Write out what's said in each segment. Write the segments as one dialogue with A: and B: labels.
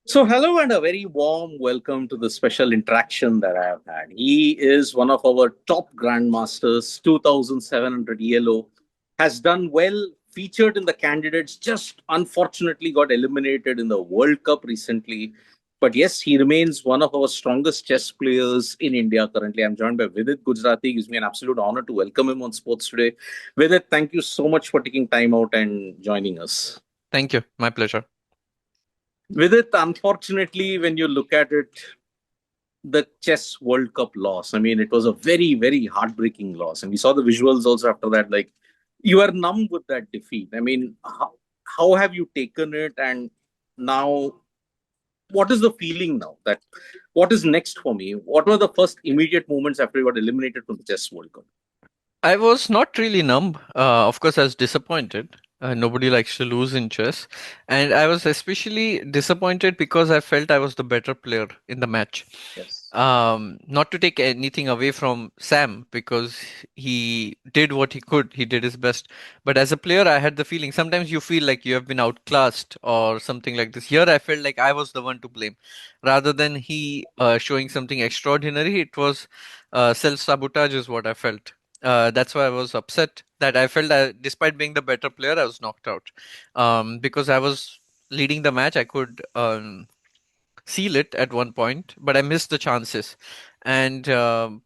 A: So, hello and a very warm welcome to the special interaction that I have had. He is one of our top grandmasters, 2700 ELO, has done well, featured in the candidates, just unfortunately got eliminated in the World Cup recently. But yes, he remains one of our strongest chess players in India currently. I'm joined by Vidit Gujrathi. It gives me an absolute honor to welcome him on Sports Today. Vidit, thank you so much for taking time out and joining us.
B: Thank you. My pleasure.
A: With it, unfortunately, when you look at it, the chess World Cup loss, I mean, it was a very, very heartbreaking loss. And we saw the visuals also after that. Like, you are numb with that defeat. I mean, how have you taken it? And now, what is the feeling now? That what is next for me? What were the first immediate moments after you got eliminated from the chess World Cup?
B: I was not really numb. Of course, I was disappointed. Nobody likes to lose in chess. And I was especially disappointed because I felt I was the better player in the match.
A: Yes.
B: Not to take anything away from Sam because he did what he could, he did his best. But as a player, I had the feeling sometimes you feel like you have been outclassed or something like this. Here, I felt like I was the one to blame rather than he showing something extraordinary. It was self sabotage, is what I felt. That's why I was upset that I felt that despite being the better player, I was knocked out. Because I was leading the match, I could seal it at one point, but I missed the chances. And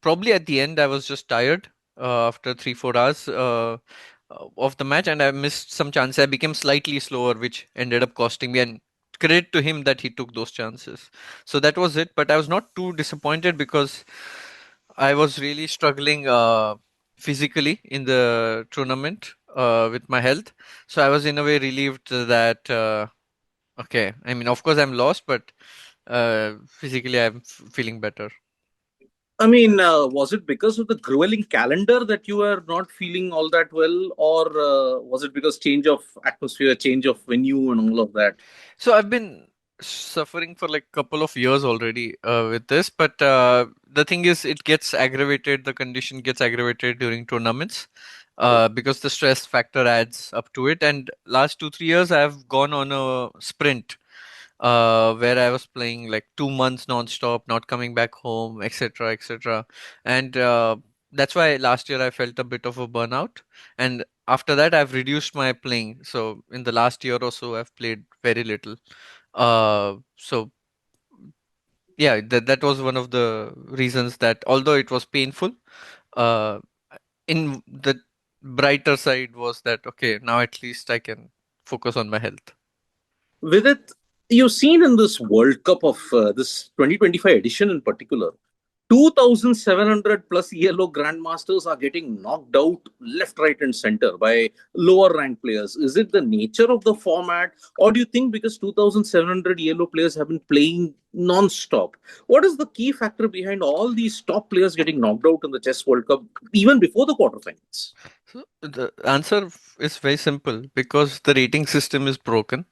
B: probably at the end, I was just tired after 3 4 hours of the match, and I missed some chances. I became slightly slower, which ended up costing me. And credit to him that he took those chances. So that was it. But I was not too disappointed because I was really struggling physically in the tournament with my health. So I was in a way relieved that okay, I mean, of course I'm lost, but physically I'm feeling better.
A: I mean, was it because of the grueling calendar that you were not feeling all that well, or was it because change of atmosphere, change of venue, and all of that?
B: So I've been suffering for like a couple of years already with this, but the thing is, it gets aggravated. The condition gets aggravated during tournaments because the stress factor adds up to it. And last 2 3 years, I've gone on a sprint where I was playing like 2 months non-stop, not coming back home, etc., etc. And that's why last year I felt a bit of a burnout. And after that, I've reduced my playing. So in the last year or so, I've played very little. So yeah, that was one of the reasons that although it was painful, uh, in the brighter side was that okay, now at least I can focus on my health.
A: With it, you've seen in this World Cup of this 2025 edition in particular, 2,700 plus yellow grandmasters are getting knocked out left, right, and center by lower ranked players. Is it the nature of the format, or do you think because 2,700 yellow players have been playing non-stop? What is the key factor behind all these top players getting knocked out in the Chess World Cup even before the quarterfinals?
B: So the answer is very simple because the rating system is broken.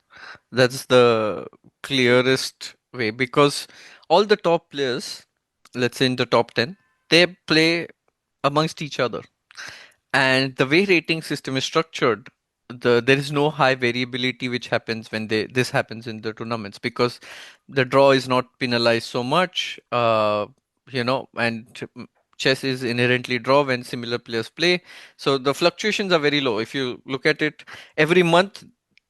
B: That's the clearest way because all the top players, let's say in the top 10, they play amongst each other. And the way rating system is structured, there is no high variability which happens when this happens in the tournaments because the draw is not penalized so much, and chess is inherently draw when similar players play. So the fluctuations are very low. If you look at it, every month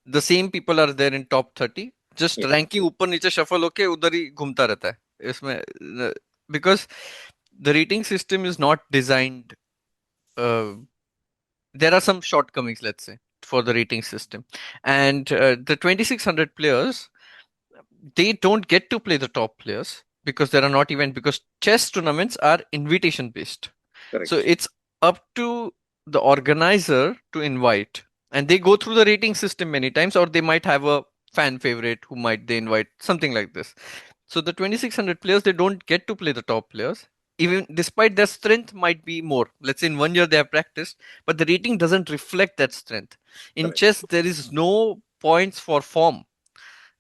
B: the same people are there in top 30. Just
A: Yeah,
B: ranking ऊपर नीचे shuffle होके उधर ही घूमता रहता है इसमें because the rating system is not designed. Uh, there are some shortcomings, let's say, for the rating system, and the 2600 players, they don't get to play the top players because there are not even because chess tournaments are invitation based. So
A: correct.
B: it's up to the organizer to invite, and they go through the rating system many times, or they might have a fan favorite who might they invite, something like this. So the 2600 players, they don't get to play the top players, even despite their strength might be more. Let's say in 1 year they have practiced, but the rating doesn't reflect that strength. In
A: Correct.
B: chess, there is no points for form.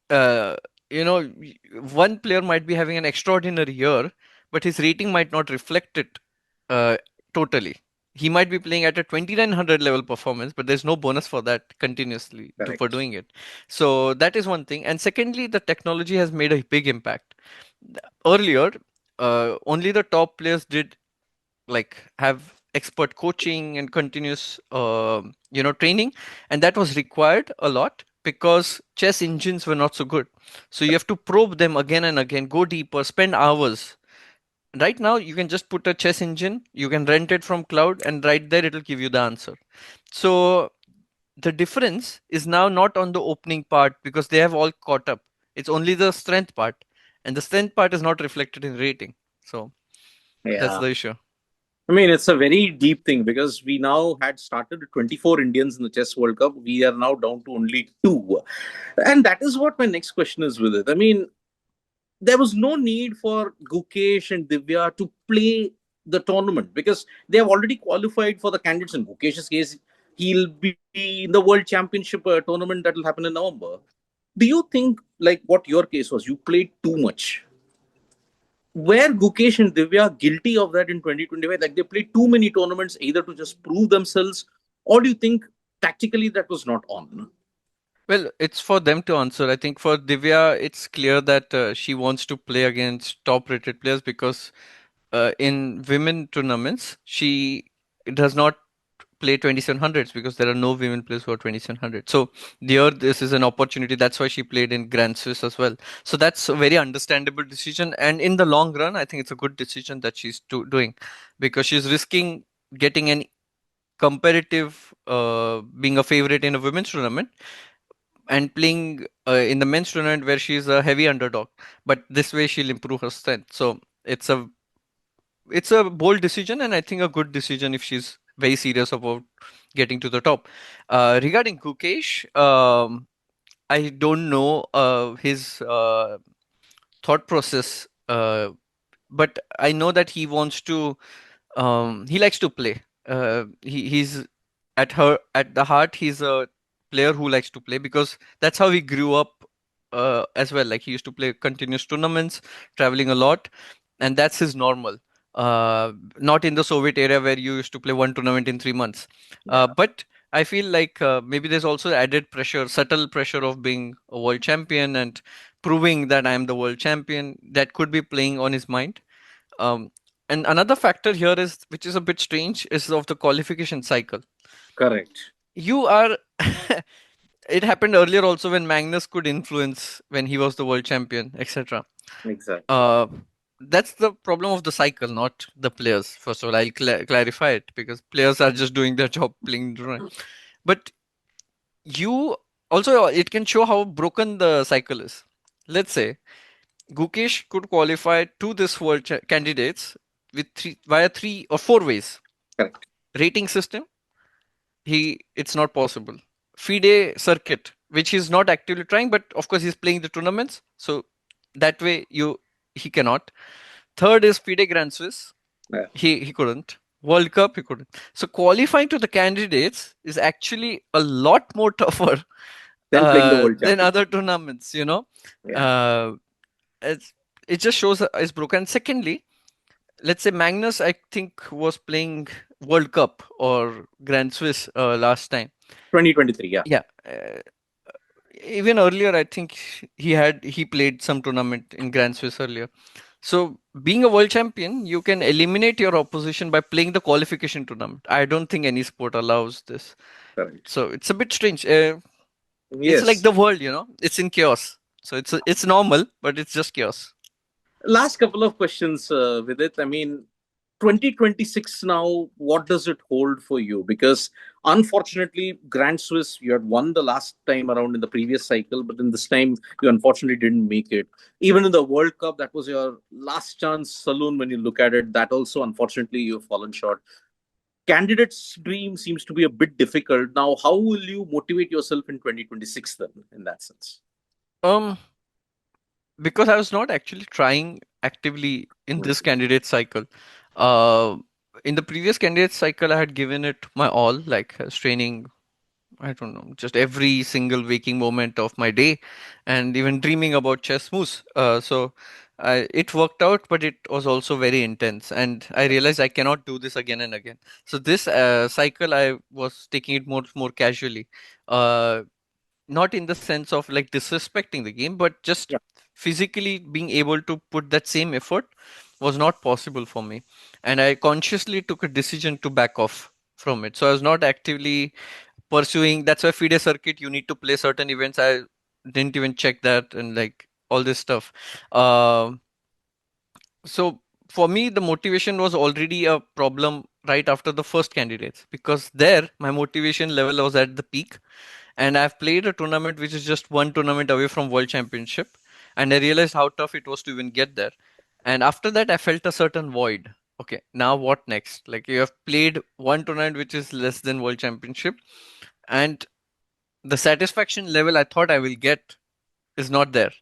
B: Uh, one player might be having an extraordinary year, but his rating might not reflect it uh, totally. he might be playing at a 2900 level performance, but there's no bonus for that continuously for
A: Correct.
B: doing it. So that is one thing. And secondly, the technology has made a big impact. Earlier, only the top players did like have expert coaching and continuous training, and that was required a lot because chess engines were not so good. So you have to probe them again and again, go deeper, spend hours. Right now you can just put a chess engine, you can rent it from cloud, and right there it'll give you the answer. So the difference is now not on the opening part because they have all caught up. It's only the strength part, and the strength part is not reflected in rating. So that's
A: Yeah.
B: the issue.
A: I mean, it's a very deep thing because we now had started 24 Indians in the Chess World Cup. We are now down to only two. And that is what my next question is with it. I mean, there was no need for Gukesh and Divya to play the tournament because they have already qualified for the candidates. In Gukesh's case, he'll be in the World Championship tournament that will happen in November. Do you think, like what your case was, you played too much? Were Gukesh and Divya guilty of that in 2025? Like they played too many tournaments either to just prove themselves, or do you think tactically that was not on?
B: Well, it's for them to answer. I think for Divya, it's clear that she wants to play against top-rated players because in women tournaments, she does not play 2700s because there are no women players who are 2700. So there, this is an opportunity. That's why she played in Grand Swiss as well. So that's a very understandable decision. And in the long run, I think it's a good decision that she's doing because she's risking getting an comparative being a favorite in a women's tournament and playing in the men's tournament where she's a heavy underdog. But this way she'll improve her strength. So it's a bold decision, and I think a good decision if she's very serious about getting to the top. Regarding Gukesh, I don't know his thought process, but I know that he wants to. He likes to play. He's at the heart. He's a player who likes to play because that's how he grew up as well. Like he used to play continuous tournaments, traveling a lot, and that's his normal. Not in the Soviet era where you used to play one tournament in 3 months.
A: Yeah,
B: But I feel like maybe there's also added pressure, subtle pressure of being a world champion and proving that I am the world champion. That could be playing on his mind. Um, and another factor here is, which is a bit strange, is of the qualification cycle.
A: correct.
B: You are. It happened earlier also when Magnus could influence when he was the world champion, etc.
A: Exactly.
B: Uh, that's the problem of the cycle, not the players. First of all, I'll clarify it because players are just doing their job playing. But you also, it can show how broken the cycle is. Let's say Gukesh could qualify to this world candidates with via 3 or 4 ways.
A: Correct.
B: Rating system, it's not possible. FIDE circuit, which he's not actively trying, but of course he's playing the tournaments, so that way he cannot. Third is FIDE Grand Swiss.
A: Yeah.
B: He couldn't. World Cup he couldn't. So qualifying to the candidates is actually a lot more tougher
A: Then playing the World
B: than
A: Championship.
B: other tournaments.
A: Yeah.
B: Uh, it's, it just shows that it's broken. Secondly, let's say Magnus, I think, was playing World Cup or Grand Swiss last time.
A: 2023. Yeah.
B: Yeah. Even earlier, I think he played some tournament in Grand Swiss earlier. So being a world champion, you can eliminate your opposition by playing the qualification tournament. I don't think any sport allows this.
A: Correct.
B: So it's a bit strange. It's like
A: Yes.
B: the world, it's in chaos. So it's normal, but it's just chaos.
A: Last couple of questions with it. I mean, 2026 now, what does it hold for you? Because unfortunately, Grand Swiss, you had won the last time around in the previous cycle, but in this time, you unfortunately didn't make it. Even in the World Cup, that was your last chance saloon when you look at it. That also, unfortunately, you've fallen short. Candidate's dream seems to be a bit difficult. Now, how will you motivate yourself in 2026 then, in that sense?
B: Um, because I was not actually trying actively in this candidate cycle. Uh, in the previous candidate cycle, I had given it my all, like training I don't know, just every single waking moment of my day, and even dreaming about chess moves. It worked out, but it was also very intense, and I realized I cannot do this again and again. So this cycle, I was taking it more casually, uh, not in the sense of like disrespecting the game, but just
A: Yeah.
B: physically being able to put that same effort was not possible for me, and I consciously took a decision to back off from it. So I was not actively pursuing. That's why FIDE circuit, you need to play certain events. I didn't even check that, and like all this stuff. Um so for me, the motivation was already a problem right after the first candidates, because there my motivation level was at the peak, and I've played a tournament which is just one tournament away from world championship, and I realized how tough it was to even get there. And after that, I felt a certain void. Okay, now what next? Like, you have played one tournament which is less than world championship, and the satisfaction level I thought I will get is not there.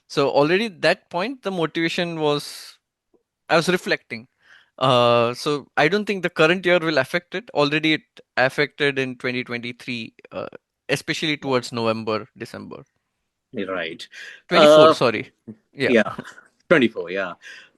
B: So already that point, the motivation was, I was reflecting. So I don't think the current year will affect it. Already it affected in 2023, especially towards November, December.
A: Right.
B: 24, sorry. Yeah.
A: Yeah. 24, yeah.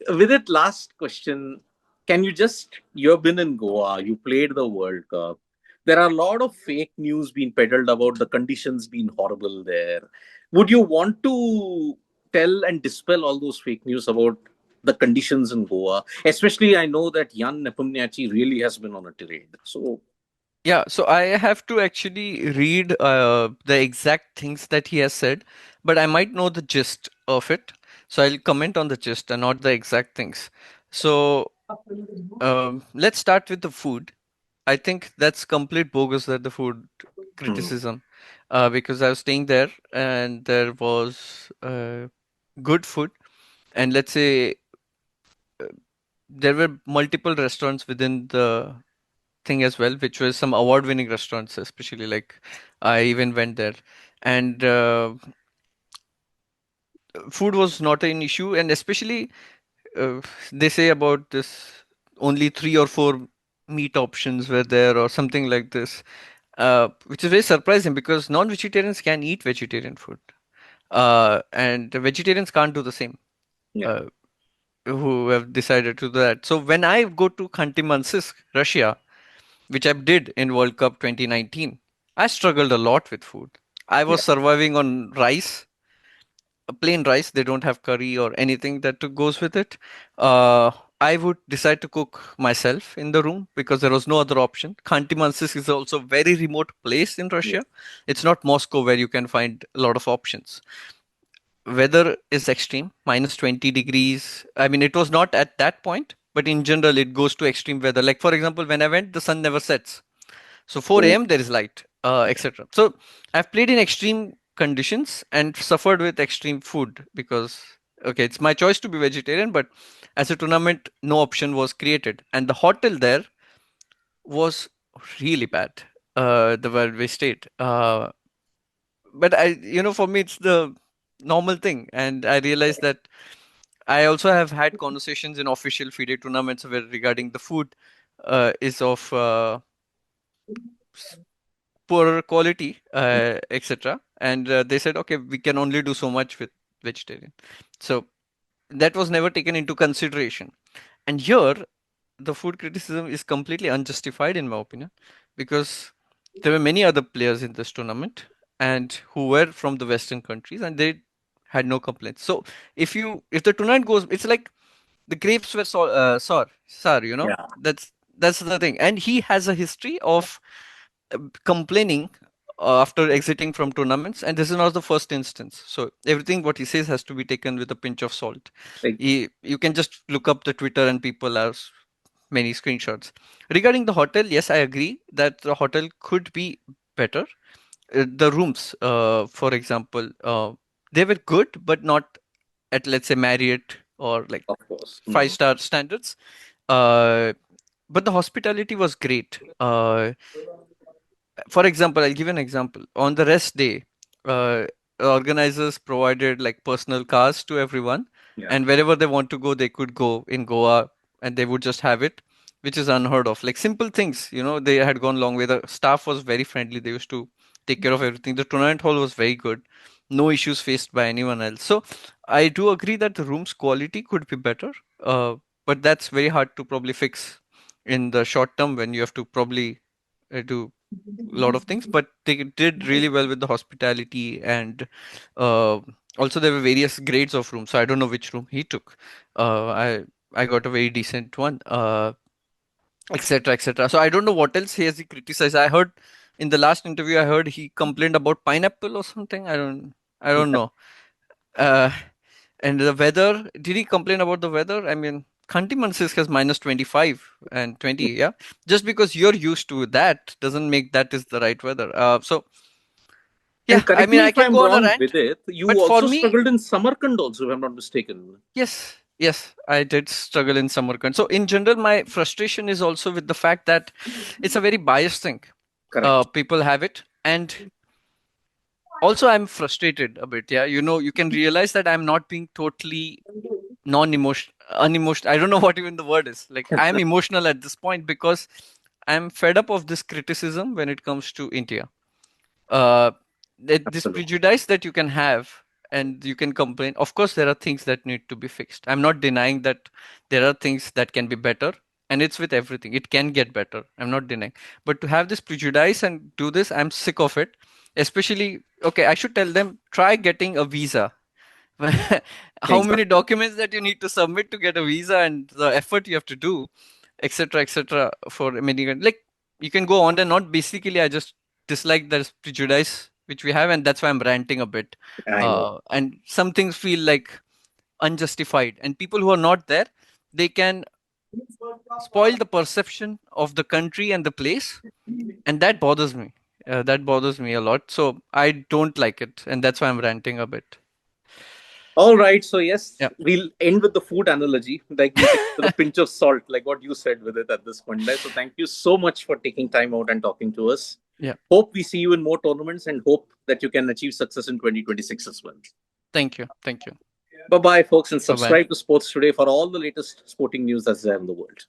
A: With it, last question. Can you just, you've been in Goa, you played the World Cup. There are a lot of fake news being peddled about the conditions being horrible there. Would you want to tell and dispel all those fake news about the conditions in Goa? Especially, I know that Jan Nepomniachtchi really has been on a tirade. So,
B: Yeah, so I have to actually read the exact things that he has said, but I might know the gist of it. So I'll comment on the gist and not the exact things. So let's start with the food. I think that's complete bogus, that the food
A: hmm,
B: criticism, because I was staying there and there was good food, and let's say there were multiple restaurants within the thing as well, which was some award-winning restaurants, especially like I even went there, and food was not an issue, and especially they say about this only three or four meat options were there or something like this, which is very surprising because non-vegetarians can eat vegetarian food, and the vegetarians can't do the same.
A: yeah,
B: Uh, who have decided to do that. So when I go to Khanty-Mansisk, Russia, which I did in World Cup 2019, I struggled a lot with food. I was
A: yeah,
B: surviving on rice, plain rice. They don't have curry or anything that goes with it. Uh, I would decide to cook myself in the room because there was no other option. Khanty-Mansisk is also a very remote place in
A: yeah,
B: Russia. It's not Moscow where you can find a lot of options. Weather is extreme, minus 20 degrees. I mean, it was not at that point, but in general, it goes to extreme weather. Like, for example, when I went, the sun never sets. So 4
A: oh,
B: a.m. there is light, etc. So I've played in extreme conditions and suffered with extreme food because, okay, it's my choice to be vegetarian, but as a tournament, no option was created. And the hotel there was really bad, the where we stayed. But for me, it's the normal thing. And I realized that I also have had conversations in official FIDE tournaments where regarding the food is of poorer quality, etc. And they said, okay, we can only do so much with vegetarian. So that was never taken into consideration. And here, the food criticism is completely unjustified, in my opinion, because there were many other players in this tournament and who were from the Western countries, and they had no complaints. So if the tournament goes, it's like the grapes were sour.
A: yeah,
B: That's the thing. And he has a history of complaining after exiting from tournaments, and this is not the first instance. So everything what he says has to be taken with a pinch of salt.
A: like,
B: You can just look up the Twitter, and people have many screenshots. Regarding the hotel, yes, I agree that the hotel could be better. The rooms, for example, they were good, but not at, let's say, Marriott or like
A: of course. Hmm.
B: five-star standards. Uh, but the hospitality was great. For example, I'll give an example. On the rest day, uh, organizers provided like personal cars to everyone,
A: Yeah,
B: and wherever they want to go, they could go in Goa, and they would just have it, which is unheard of. Like simple things, they had gone long way. The staff was very friendly. They used to take care of everything. The tournament hall was very good. No issues faced by anyone else. So I do agree that the room's quality could be better, but that's very hard to probably fix in the short term when you have to probably do a lot of things. But they did really well with the hospitality, and uh, also there were various grades of rooms. So I don't know which room he took. I got a very decent one. Etc. etc. So I don't know what else he has he criticized. I heard in the last interview, I heard he complained about pineapple or something. I don't know. Uh, and the weather. Did he complain about the weather? I mean, Khanti Mansisk has minus 25 and 20. Yeah, just because you're used to that doesn't make that is the right weather. So yeah,
A: And
B: I
A: correct
B: mean,
A: me
B: I
A: if
B: can
A: I'm
B: go on a
A: wrong
B: rant,
A: with it. You
B: but for
A: also
B: me,
A: struggled in Samarkand, also, if I'm not mistaken.
B: yes, yes, I did struggle in Samarkand. So in general, my frustration is also with the fact that it's a very biased thing.
A: Correct.
B: People have it, and also I'm frustrated a bit. Yeah, you can realize that I'm not being totally non-emotional, unemotional. I don't know what even the word is. Like I'm emotional at this point because I'm fed up of this criticism when it comes to India. uh, this
A: Absolutely.
B: prejudice that you can have, and you can complain. Of course, there are things that need to be fixed. I'm not denying that there are things that can be better, and it's with everything. It can get better. I'm not denying. But to have this prejudice and do this, I'm sick of it. Especially, okay, I should tell them try getting a visa. How many
A: Exactly.
B: documents that you need to submit to get a visa, and the effort you have to do, etc., etc. For many, like you can go on and on. Basically, I just dislike the prejudice which we have, and that's why I'm ranting a bit.
A: I know.
B: And some things feel like unjustified, and people who are not there, they can spoil the perception of the country and the place, and that bothers me. That bothers me a lot. So I don't like it, and that's why I'm ranting a bit.
A: All right. So, yes,
B: Yeah.
A: we'll end with the food analogy. Like we take it with a pinch of salt, like what you said with it at this point in time. So, thank you so much for taking time out and talking to us.
B: Yeah.
A: Hope we see you in more tournaments and hope that you can achieve success in 2026 as well.
B: Thank you. Thank you.
A: Bye bye, folks, and
B: Bye bye.
A: subscribe to Sports Today for all the latest sporting news that's there in the world.